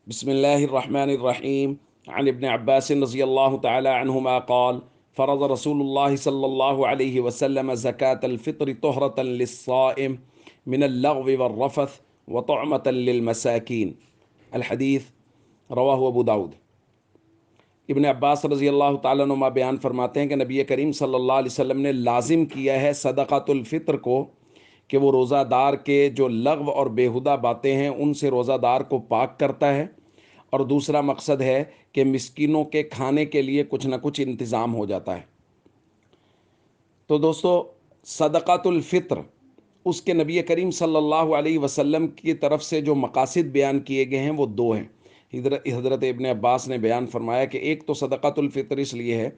बिस्मिल्लाहिर्रहमानिर्रहीम अन इब्न अब्बास रज़ियल्लाहु तआला अन्हुमा क़ाल फ़रज़ रसूलुल्लाह सल्लल्लाहु अलैहि वसल्लम ज़कातल फ़ित्र तुहरतन लिस्साइम मिनल लग़्व वर्रफ़थ व तुअमतन लिलमसाकीन। अल हदीस रवाहु अबू दाऊद। इब्न अब्बास रज़ियल्लाहु तआला अन्हुमा बयान फरमाते हैं कि नबी करीम सल्लल्लाहु अलैहि वसल्लम ने लाजिम किया है सदक़ातुल फ़ित्र को कि वो रोज़ादार के जो लग़्व और बेहुदा बातें हैं उनसे रोज़ादार को पाक करता है, और दूसरा मकसद है कि मिस्कीनों के खाने के लिए कुछ ना कुछ इंतज़ाम हो जाता है। तो दोस्तों, सदक़ातुल फ़ित्र उसके नबी करीम सल्लल्लाहु अलैहि वसल्लम की तरफ से जो मकासिद बयान किए गए हैं वो दो हैं। हज़रत इब्न अब्बास ने बयान फरमाया कि एक तो सदक़ातुल फ़ित्र इसलिए है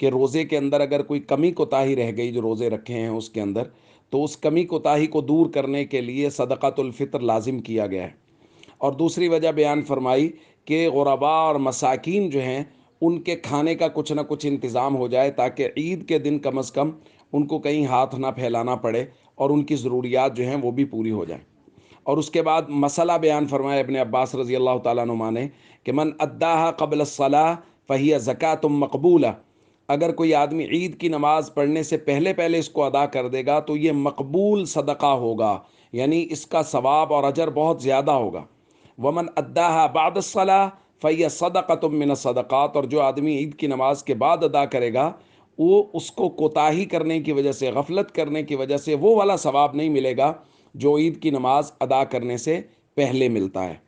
कि रोज़े के अंदर अगर कोई कमी कोताही रह गई, जो रोज़े रखे हैं उसके अंदर, तो उस कमी कोताही को दूर करने के लिए सदक़ातुल फ़ित्र लाजिम किया गया है। और दूसरी वजह बयान फरमाई कि गुरबा और मसाकीन जो हैं उनके खाने का कुछ ना कुछ इंतज़ाम हो जाए, ताकि ईद के दिन कम अज़ कम उनको कहीं हाथ ना फैलाना पड़े और उनकी ज़रूरियात जो हैं वो भी पूरी हो जाएं। और उसके बाद मसला बयान फरमाया इब्न अब्बास रज़ी अल्लाह ताला अन्हुमा ने कि मन अद्दाहा क़ब्ल सलाह फ़हिय ज़कातुम मक़बूला। अगर कोई आदमी ईद की नमाज़ पढ़ने से पहले पहले इसको अदा कर देगा तो ये मकबूल सदका होगा, यानी इसका सवाब और अजर बहुत ज़्यादा होगा। वमन अद्दाहा बाद सलाह फ़हिय सदक़तुम मिन सदक़ात। और जो आदमी ईद की नमाज के बाद अदा करेगा, वो उसको कोताही करने की वजह से, गफलत करने की वजह से वो वाला सवाब नहीं मिलेगा जो ईद की नमाज अदा करने से पहले मिलता है।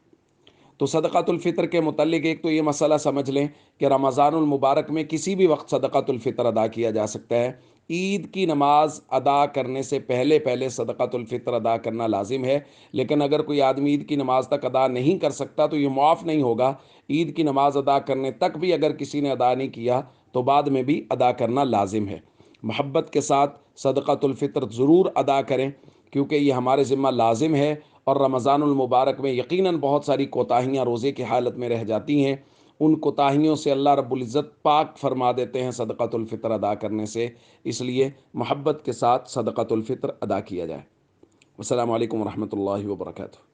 तो सदक़ातुल फ़ितर के मुतल्लिक़ एक तो ये मसला समझ लें कि रमज़ानुल मुबारक में किसी भी वक्त सदक़ातुल फ़ितर अदा किया जा सकता है। ईद की नमाज अदा करने से पहले पहले सदक़ातुल फ़ितर अदा करना लाजिम है, लेकिन अगर कोई आदमी ईद की नमाज तक अदा नहीं कर सकता तो ये मुआफ़ नहीं होगा। ईद की नमाज अदा करने तक भी अगर किसी ने अदा नहीं किया तो बाद में भी अदा करना लाजिम है। मोहब्बत के साथ सदक़ातुल फ़ितर ज़रूर अदा करें, क्योंकि ये हमारे ज़िम्मा लाजिम है। और रमज़ानुल मुबारक में यकीनन बहुत सारी कोताहियाँ रोज़े की हालत में रह जाती हैं। उन कोताहियों से अल्लाह रब्बुल इज़्ज़त पाक फरमा देते हैं सदक़ातुल फ़ितर अदा करने से। इसलिए मोहब्बत के साथ सदक़ातुल फ़ितर अदा किया जाए। अस्सलामु अलैकुम व रहमतुल्लाहि व बरकातुहू।